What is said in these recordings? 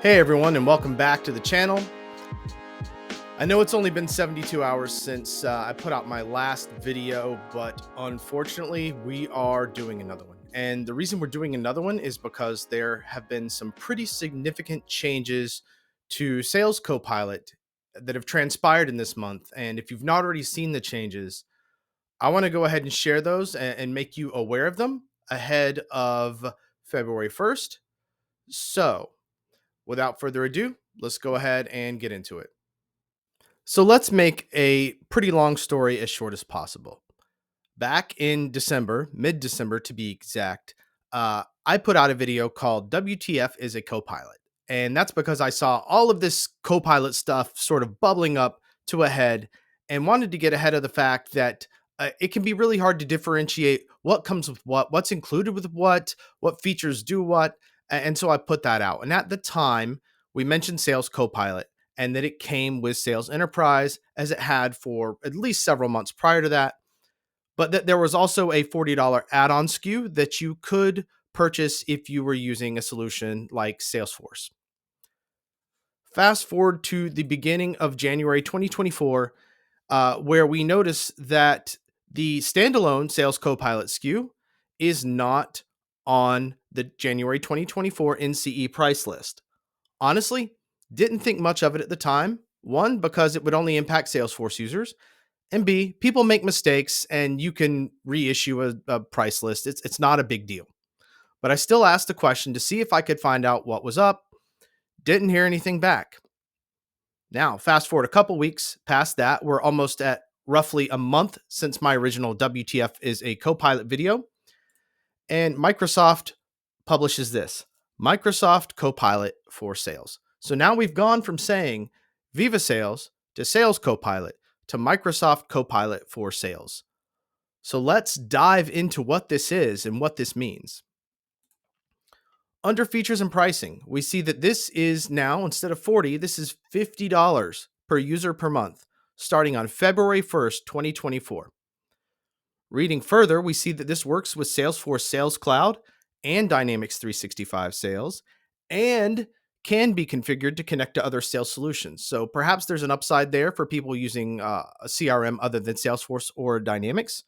Hey everyone, and welcome back to the channel. I know it's only been 72 hours since I put out my last video, but unfortunately, we are doing another one. And the reason we're doing another one is because there have been some pretty significant changes to Sales Copilot that have transpired in this month. And if you've not already seen the changes, I want to go ahead and share those and make you aware of them ahead of February 1st. So, without further ado, let's go ahead and get into it. So let's make a pretty long story as short as possible. Back in December, mid December to be exact, I put out a video called WTF is a Copilot. And that's because I saw all of this Copilot stuff sort of bubbling up to a head and wanted to get ahead of the fact that it can be really hard to differentiate what comes with what's included with what features do what. And so I put that out. And at the time, we mentioned Sales Copilot and that it came with Sales Enterprise as it had for at least several months prior to that, but that there was also a $40 add-on SKU that you could purchase if you were using a solution like Salesforce. Fast forward to the beginning of January 2024, where we notice that the standalone Sales Copilot SKU is not on the January 2024 NCE price list. Honestly, didn't think much of it at the time. One, because it would only impact Salesforce users. And B, people make mistakes and you can reissue a price list. It's not a big deal. But I still asked the question to see if I could find out what was up. Didn't hear anything back. Now, fast forward a couple weeks past that, we're almost at roughly a month since my original WTF is a Copilot video. And Microsoft publishes this Microsoft Copilot for Sales. So now we've gone from saying Viva Sales to Sales Copilot to Microsoft Copilot for Sales. So let's dive into what this is and what this means. Under features and pricing, we see that this is now, instead of $40, this is $50 per user per month, starting on February 1st, 2024. Reading further, we see that this works with Salesforce Sales Cloud and Dynamics 365 Sales, and can be configured to connect to other sales solutions. So perhaps there's an upside there for people using a CRM other than Salesforce or Dynamics.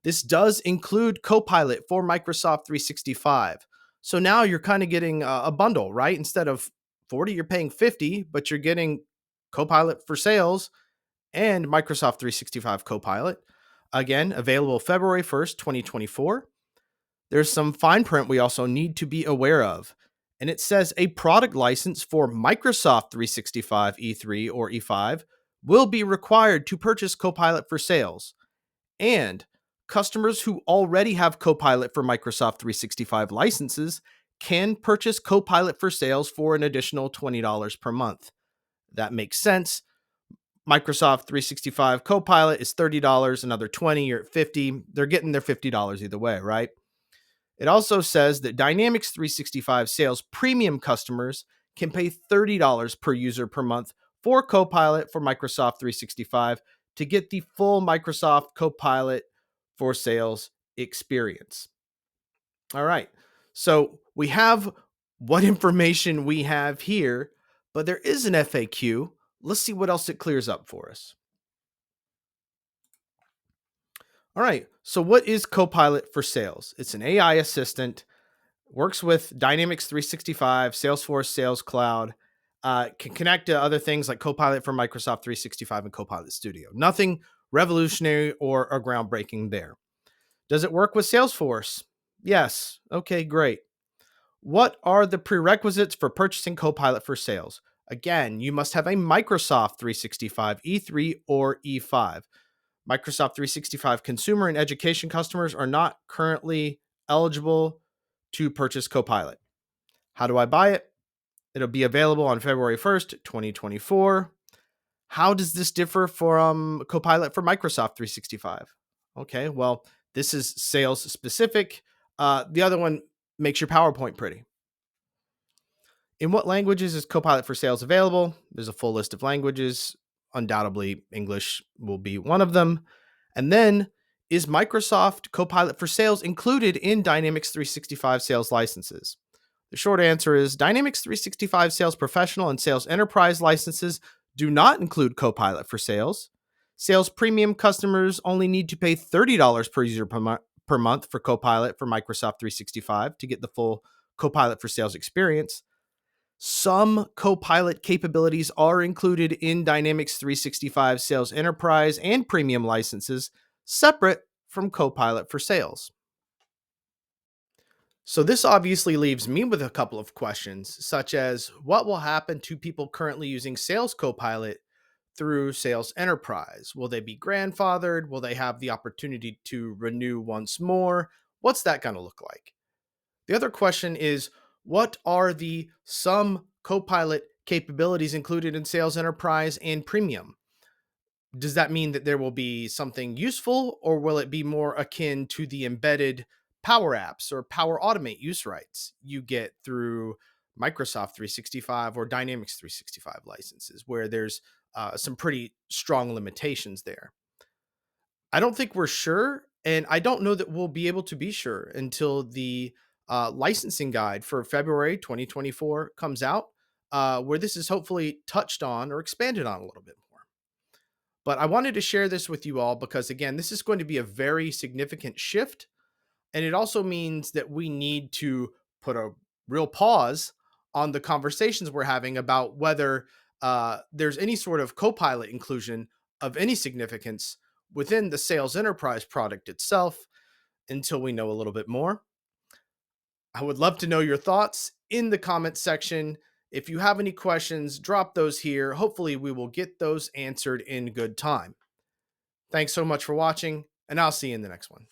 This does include Copilot for Microsoft 365. So now you're kind of getting a bundle, right? Instead of 40, you're paying 50, but you're getting Copilot for Sales and Microsoft 365 Copilot. Again, available February 1st, 2024. There's some fine print we also need to be aware of. And it says a product license for Microsoft 365 E3 or E5 will be required to purchase Copilot for Sales. And customers who already have Copilot for Microsoft 365 licenses can purchase Copilot for Sales for an additional $20 per month. That makes sense. Microsoft 365 Copilot is $30, another $20, you're at $50. They're getting their $50 either way, right? It also says that Dynamics 365 Sales Premium customers can pay $30 per user per month for Copilot for Microsoft 365 to get the full Microsoft Copilot for Sales experience. All right, so we have what information we have here, but there is an FAQ. Let's see what else it clears up for us. All right, so what is Copilot for Sales? It's an AI assistant, works with Dynamics 365, Salesforce Sales Cloud, can connect to other things like Copilot for Microsoft 365 and Copilot Studio. Nothing revolutionary or groundbreaking there. Does it work with Salesforce? Yes. Okay, great. What are the prerequisites for purchasing Copilot for Sales? Again, you must have a Microsoft 365 E3 or E5. Microsoft 365 consumer and education customers are not currently eligible to purchase Copilot. How do I buy it? It'll be available on February 1st, 2024. How does this differ from Copilot for Microsoft 365? Okay, well, this is sales specific. The other one makes your PowerPoint pretty. In what languages is Copilot for Sales available? There's a full list of languages. Undoubtedly, English will be one of them. And then, is Microsoft Copilot for Sales included in Dynamics 365 sales licenses? The short answer is Dynamics 365 Sales Professional and Sales Enterprise licenses do not include Copilot for Sales. Sales Premium customers only need to pay $30 per user per month for Copilot for Microsoft 365 to get the full Copilot for Sales experience. Some Copilot capabilities are included in Dynamics 365 Sales Enterprise and Premium licenses, separate from Copilot for Sales. So, this obviously leaves me with a couple of questions, such as what will happen to people currently using Sales Copilot through Sales Enterprise? Will they be grandfathered? Will they have the opportunity to renew once more? What's that going to look like? The other question is, what are the some Copilot capabilities included in Sales Enterprise and Premium? Does that mean that there will be something useful, or will it be more akin to the embedded Power Apps or Power Automate use rights you get through Microsoft 365 or Dynamics 365 licenses, where there's some pretty strong limitations there? I don't think we're sure, and I don't know that we'll be able to be sure until the licensing guide for February 2024 comes out, where this is hopefully touched on or expanded on a little bit more. But I wanted to share this with you all because, again, this is going to be a very significant shift. And it also means that we need to put a real pause on the conversations we're having about whether there's any sort of Copilot inclusion of any significance within the Sales Enterprise product itself until we know a little bit more. I would love to know your thoughts in the comments section. If you have any questions, drop those here. Hopefully, we will get those answered in good time. Thanks so much for watching, and I'll see you in the next one.